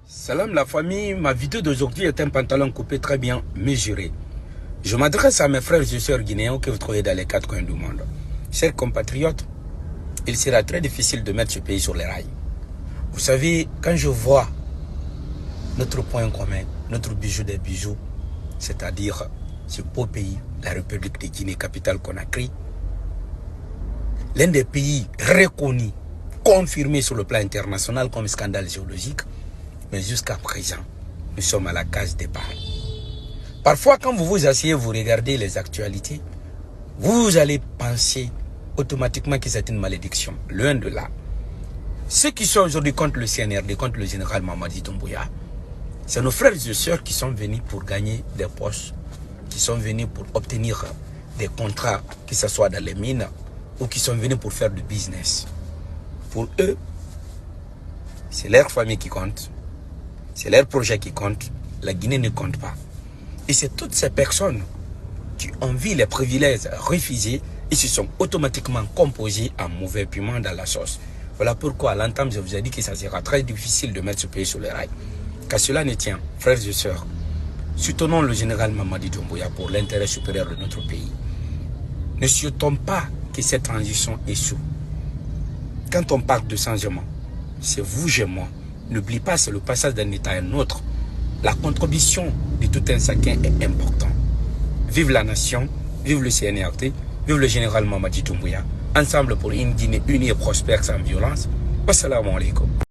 Salam la famille, ma vidéo d'aujourd'hui est un pantalon coupé très bien mesuré. Je m'adresse à mes frères et sœurs guinéens que vous trouvez dans les quatre coins du monde. Chers compatriotes, il sera très difficile de mettre ce pays sur les rails. Vous savez, quand je vois notre point commun, notre bijou des bijoux, c'est-à-dire ce beau pays, la République de Guinée, capitale Conakry, l'un des pays reconnus, confirmés sur le plan international comme scandale géologique, mais jusqu'à présent, nous sommes à la case départ. Parfois, quand vous vous asseyez, vous regardez les actualités, vous allez penser automatiquement que c'est une malédiction. Loin de là. Ceux qui sont aujourd'hui contre le CNRD, contre le général Mamadi Doumbouya, c'est nos frères et sœurs qui sont venus pour gagner des postes, qui sont venus pour obtenir des contrats, que ce soit dans les mines, ou qui sont venus pour faire du business. Pour eux, c'est leur famille qui compte, c'est leur projet qui compte, la Guinée ne compte pas. Et c'est toutes ces personnes qui ont vu les privilèges refusés et se sont automatiquement composés en mauvais piment dans la sauce. Voilà pourquoi à l'entame, je vous ai dit que ça sera très difficile de mettre ce pays sur les rails. Car cela ne tient, frères et sœurs, soutenons le général Mamadi Doumbouya pour l'intérêt supérieur de notre pays. Ne souhaitons pas que cette transition échoue. Quand on parle de changement, c'est vous et moi. N'oublie pas, c'est le passage d'un état à un autre. La contribution de tout un chacun est importante. Vive la nation, vive le CNRD, vive le général Mamadi Doumbouya. Ensemble pour une Guinée unie et prospère sans violence. Wassalamu alaikum.